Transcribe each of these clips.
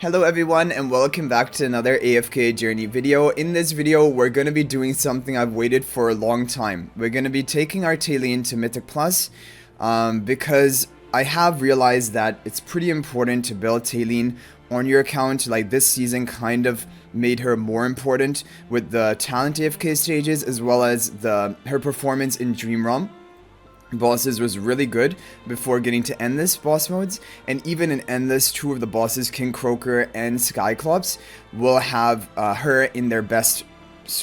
Hello everyone and welcome back to another AFK journey video. In this video, we're going to be doing something I've waited for a long time. We're going to be taking our Talene to Mythic Plus because I have realized that it's pretty important to build Talene on your account. Like this season kind of made her more important with the talent AFK stages as well as her performance in Dream Realm bosses was really good before getting to Endless boss modes, and even in Endless, two of the bosses, King Croaker and Skyclops, will have her in their best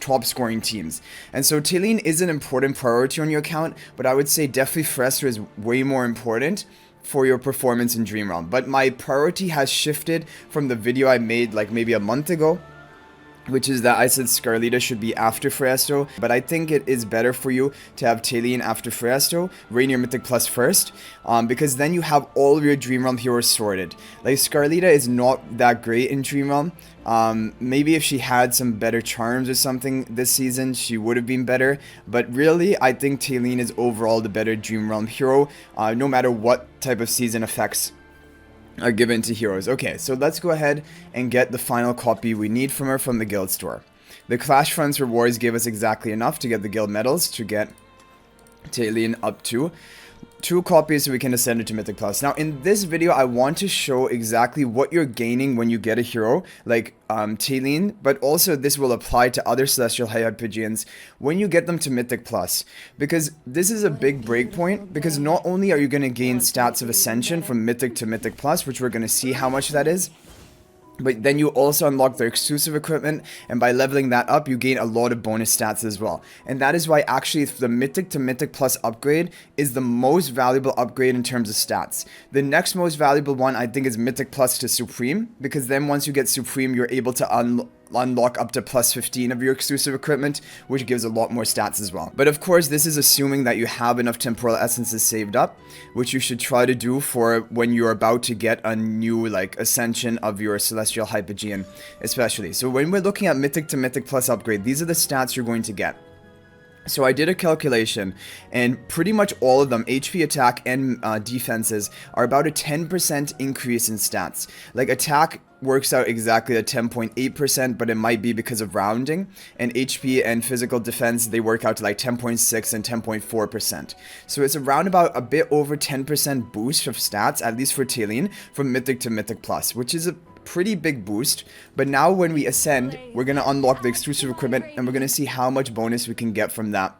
top scoring teams. And so Talene is an important priority on your account, but I would say definitely Frester is way more important for your performance in Dream Realm. But my priority has shifted from the video I made like maybe a month ago, which is that I said Scarlita should be after Fresto, but I think it is better for you to have Talene after Fresto, Rainier Mythic Plus first, because then you have all of your Dream Realm heroes sorted. Like Scarlita is not that great in Dream Realm. Maybe if she had some better charms or something this season, she would have been better, but really I think Talene is overall the better Dream Realm hero, no matter what type of season effects are given to heroes. Okay, so let's go ahead and get the final copy we need from her from the guild store. The Clash Fronts rewards gave us exactly enough to get the guild medals to get Talene up to 2 copies so we can ascend it to Mythic Plus. Now in this video I want to show exactly what you're gaining when you get a hero like Talene, but also this will apply to other Celestial Hypergeans when you get them to Mythic Plus, because this is a big breakpoint, because not only are you going to gain stats of Ascension from Mythic to Mythic Plus, which we're going to see how much that is, but then you also unlock their exclusive equipment, and by leveling that up, you gain a lot of bonus stats as well. And that is why actually the Mythic to Mythic Plus upgrade is the most valuable upgrade in terms of stats. The next most valuable one, I think, is Mythic Plus to Supreme, because then once you get Supreme, you're able to unlock up to plus 15 of your exclusive equipment, which gives a lot more stats as well. But of course, this is assuming that you have enough temporal essences saved up, which you should try to do for when you're about to get a new like ascension of your Celestial Hypergean especially. So when we're looking at Mythic to Mythic Plus upgrade, these are the stats you're going to get. So I did a calculation, and pretty much all of them, HP, attack, and defenses, are about a 10% increase in stats. Like attack works out exactly at 10.8%, but it might be because of rounding, and HP and physical defense, they work out to like 10.6 and 10.4%. So it's around about a bit over 10% boost of stats, at least for Talene, from Mythic to Mythic Plus, which is a pretty big boost. But now when we ascend, we're going to unlock the exclusive equipment, and we're going to see how much bonus we can get from that.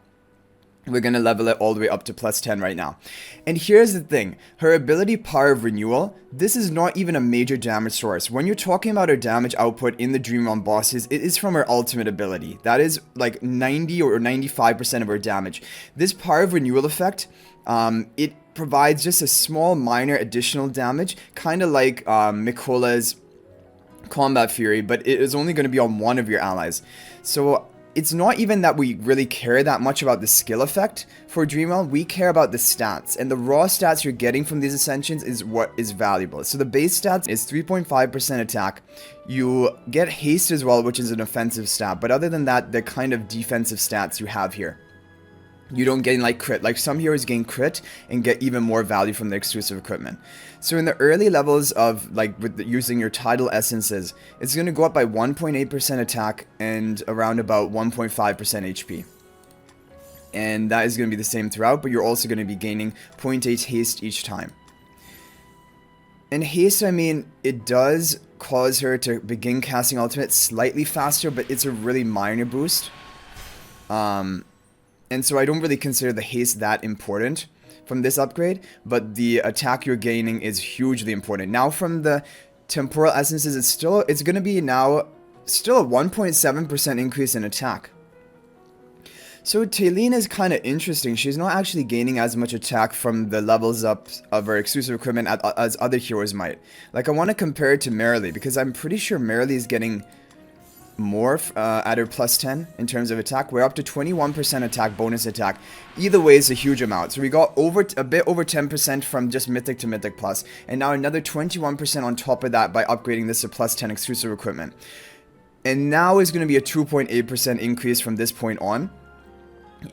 We're going to level it all the way up to plus 10 right now. And here's the thing, her ability Power of Renewal, this is not even a major damage source. When you're talking about her damage output in the Dream Realm bosses, it is from her ultimate ability. That is like 90 or 95% of her damage. This Power of Renewal effect, it provides just a small minor additional damage, kind of like Mikola's Combat Fury, but it is only going to be on one of your allies. So it's not even that we really care that much about the skill effect for Dream Realm. We care about the stats, and the raw stats you're getting from these ascensions is what is valuable. So the base stats is 3.5% attack. You get haste as well, which is an offensive stat, but other than that, the kind of defensive stats you have here. You don't gain like crit. Like some heroes gain crit and get even more value from the exclusive equipment. So in the early levels of like using your tidal essences, it's going to go up by 1.8% attack and around about 1.5% HP. And that is going to be the same throughout, but you're also going to be gaining 0.8 haste each time. And haste, I mean, it does cause her to begin casting ultimate slightly faster, but it's a really minor boost. And so I don't really consider the haste that important from this upgrade, but the attack you're gaining is hugely important. Now from the temporal essences, it's going to be now still a 1.7% increase in attack. So Talene is kind of interesting. She's not actually gaining as much attack from the levels up of her exclusive equipment as other heroes might. Like I want to compare it to Marilee, because I'm pretty sure Marilee is getting more at her plus 10 in terms of attack. We're up to 21% attack, bonus attack. Either way is a huge amount. So we got a bit over 10% from just Mythic to Mythic Plus, and now another 21% on top of that by upgrading this to plus 10 exclusive equipment. And now is going to be a 2.8% increase from this point on.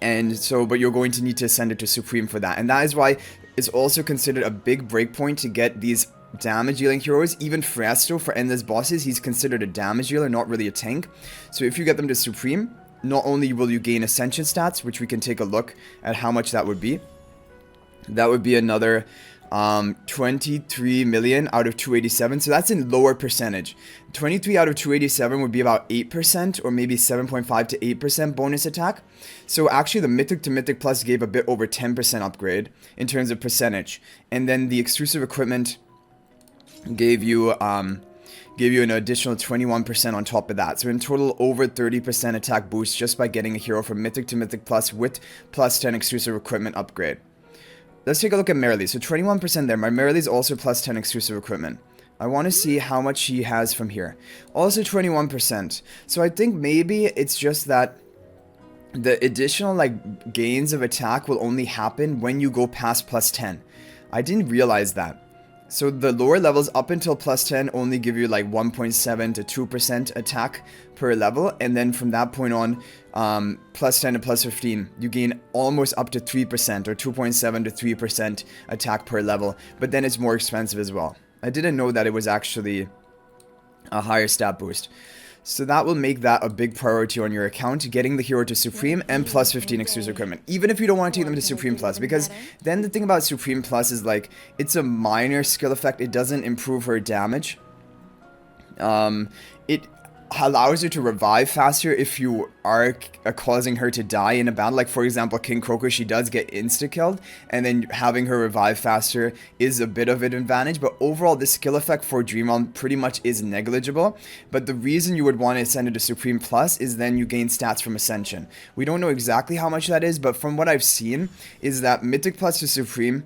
And so, but you're going to need to ascend it to Supreme for that. And that is why it's also considered a big breakpoint to get these damage dealing heroes. Even Fresto for endless bosses, he's considered a damage dealer, not really a tank. So if you get them to Supreme, not only will you gain Ascension stats, which we can take a look at how much that would be. That would be another 23 million out of 287. So that's in lower percentage. 23 out of 287 would be about 8% or maybe 7.5 to 8% bonus attack. So actually the Mythic to Mythic Plus gave a bit over 10% upgrade in terms of percentage. And then the exclusive equipment gave you an additional 21% on top of that. So in total, over 30% attack boost just by getting a hero from Mythic to Mythic Plus with plus 10 exclusive equipment upgrade. Let's take a look at Marilee. So 21% there. My Marilee is also plus 10 exclusive equipment. I want to see how much she has from here. Also 21%. So I think maybe it's just that the additional like gains of attack will only happen when you go past plus 10. I didn't realize that. So the lower levels up until plus 10 only give you like 1.7 to 2% attack per level. And then from that point on, plus 10 to plus 15, you gain almost up to 3% or 2.7 to 3% attack per level. But then it's more expensive as well. I didn't know that it was actually a higher stat boost. So that will make that a big priority on your account, getting the hero to Supreme and plus 15 exclusive equipment. Even if you don't want to take them to Supreme Plus, because then the thing about Supreme Plus is like, it's a minor skill effect. It doesn't improve her damage. It allows you to revive faster if you are causing her to die in a battle. Like for example, King Croco, she does get insta-killed, and then having her revive faster is a bit of an advantage. But overall, the skill effect for Dream Realm pretty much is negligible. But the reason you would want to ascend it to Supreme Plus is then you gain stats from Ascension. We don't know exactly how much that is, but from what I've seen is that Mythic Plus to Supreme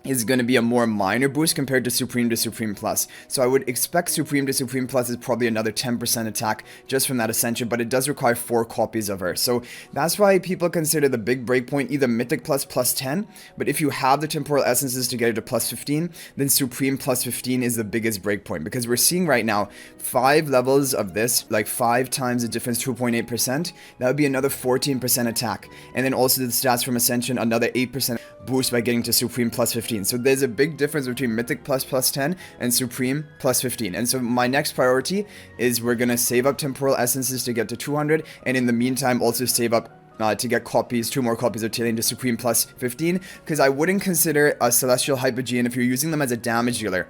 is going to be a more minor boost compared to Supreme Plus. So I would expect Supreme to Supreme Plus is probably another 10% attack just from that Ascension, but it does require 4 copies of her. So that's why people consider the big breakpoint either Mythic Plus plus 10, but if you have the Temporal Essences to get it to plus 15, then Supreme plus 15 is the biggest breakpoint, because we're seeing right now 5 levels of this, like 5 times the difference, 2.8%, that would be another 14% attack. And then also the stats from Ascension, another 8% boost by getting to Supreme plus 15. So there's a big difference between Mythic Plus plus 10 and Supreme plus 15. And so my next priority is we're going to save up Temporal Essences to get to 200, and in the meantime also save up to get copies, 2 more copies of Talene to Supreme plus 15, because I wouldn't consider a Celestial Hypogean if you're using them as a damage dealer.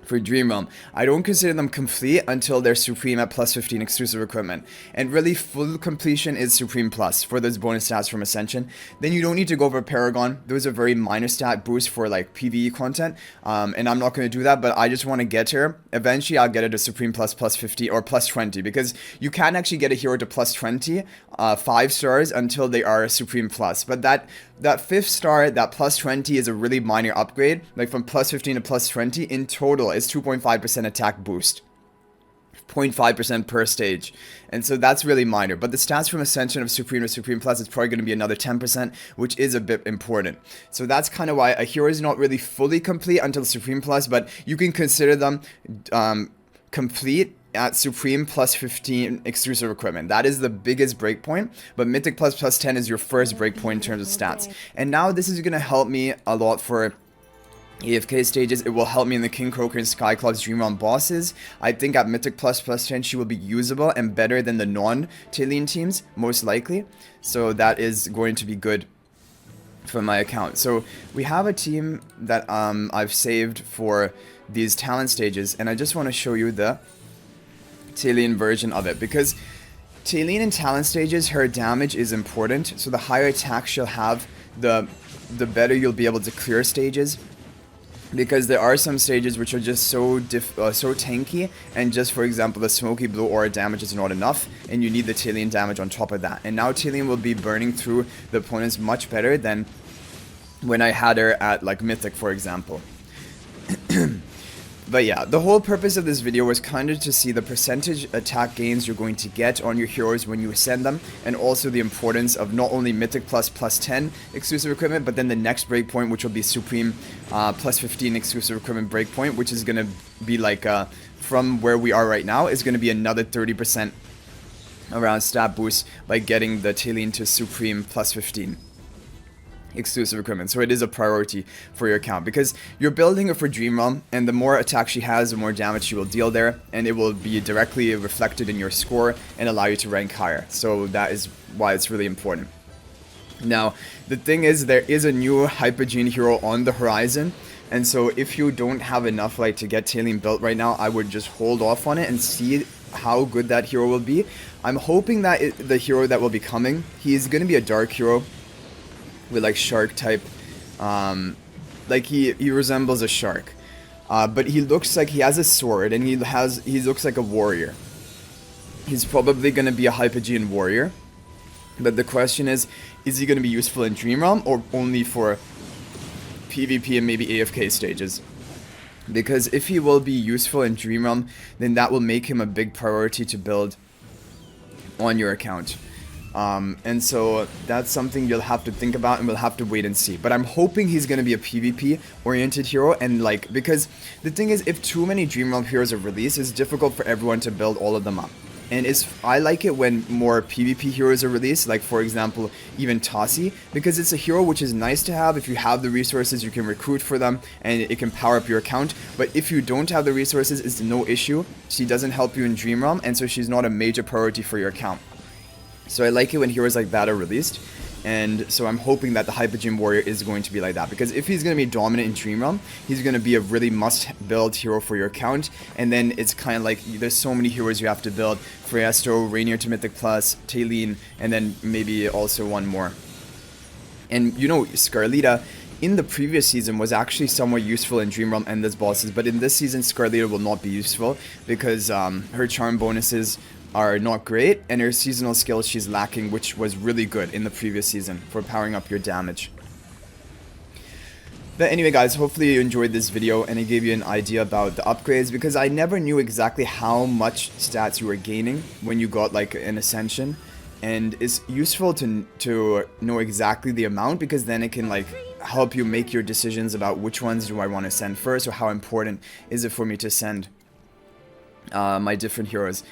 For Dream Realm, I don't consider them complete until they're Supreme at plus 15 exclusive equipment. And really, full completion is Supreme Plus for those bonus stats from Ascension. Then you don't need to go over Paragon. Those are very minor stat boosts for like PvE content. And I'm not going to do that, but I just want to get her. Eventually, I'll get it to Supreme Plus plus 50 or plus 20, because you can't actually get a hero to plus 20, 5 stars until they are Supreme Plus. But that 5th star, that plus 20 is a really minor upgrade. Like from plus 15 to plus 20 in total is 2.5% attack boost, 0.5% per stage, and so that's really minor. But the stats from Ascension of Supreme to Supreme Plus is probably going to be another 10%, which is a bit important. So that's kind of why a hero is not really fully complete until Supreme Plus, but you can consider them complete at Supreme plus 15 exclusive equipment. That is the biggest breakpoint, but Mythic Plus plus 10 is your first breakpoint in terms of stats. And now this is going to help me a lot for AFK stages. It will help me in the King Croaker and Skyclops Dream Realm bosses. I think at Mythic Plus plus 10 she will be usable and better than the non-Talene teams, most likely. So that is going to be good for my account. So we have a team that I've saved for these talent stages, and I just want to show you the Talene version of it, because Talene in talent stages, her damage is important. So the higher attack she'll have, the better you'll be able to clear stages. Because there are some stages which are just so tanky, and just for example the Smoky Blue Aura damage is not enough, and you need the Talene damage on top of that. And now Talene will be burning through the opponents much better than when I had her at like Mythic, for example. But yeah, the whole purpose of this video was kind of to see the percentage attack gains you're going to get on your heroes when you ascend them, and also the importance of not only Mythic Plus plus 10 exclusive equipment, but then the next breakpoint, which will be Supreme plus 15 exclusive equipment breakpoint, which is going to be like, from where we are right now, is going to be another 30% around stat boost by getting the Talene to Supreme plus 15. exclusive equipment, so it is a priority for your account because you're building her for Dream Realm, and the more attack she has, the more damage she will deal there, and it will be directly reflected in your score and allow you to rank higher. So that is why it's really important. Now, the thing is, there is a new Hypergene hero on the horizon, and so if you don't have enough like to get Talene built right now, I would just hold off on it and see how good that hero will be. I'm hoping that the hero that will be coming, he's going to be a dark hero with like shark type, like he resembles a shark, but he looks like he has a sword, and he looks like a warrior. He's probably going to be a Hypergene warrior, but the question is he going to be useful in Dream Realm or only for PvP and maybe AFK stages? Because if he will be useful in Dream Realm, then that will make him a big priority to build on your account. And so that's something you'll have to think about, and we'll have to wait and see. But I'm hoping he's going to be a PvP oriented hero, and like, because the thing is, if too many Dream Realm heroes are released, it's difficult for everyone to build all of them up. And I like it when more PvP heroes are released, like for example, even Tassi, because it's a hero which is nice to have. If you have the resources, you can recruit for them, and it can power up your account. But if you don't have the resources, it's no issue. She doesn't help you in Dream Realm, and so she's not a major priority for your account. So I like it when heroes like that are released, and so I'm hoping that the Hypergene Warrior is going to be like that, because if he's going to be dominant in Dream Realm, he's going to be a really must-build hero for your account, and then it's kind of like there's so many heroes you have to build: Freyasto, Rainier to Mythic Plus, Talene, and then maybe also one more. And you know, Scarlita in the previous season was actually somewhat useful in Dream Realm Endless bosses, but in this season Scarlita will not be useful because her charm bonuses are not great, and her seasonal skills she's lacking, which was really good in the previous season for powering up your damage. But anyway guys, hopefully you enjoyed this video and it gave you an idea about the upgrades, because I never knew exactly how much stats you were gaining when you got like an ascension, and it's useful to know exactly the amount, because then it can like help you make your decisions about which ones do I want to send first, or how important is it for me to send my different heroes.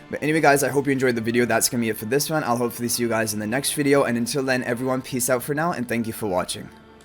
But anyway guys, I hope you enjoyed the video. That's gonna be it for this one. I'll hopefully see you guys in the next video, and until then everyone, peace out for now, and thank you for watching.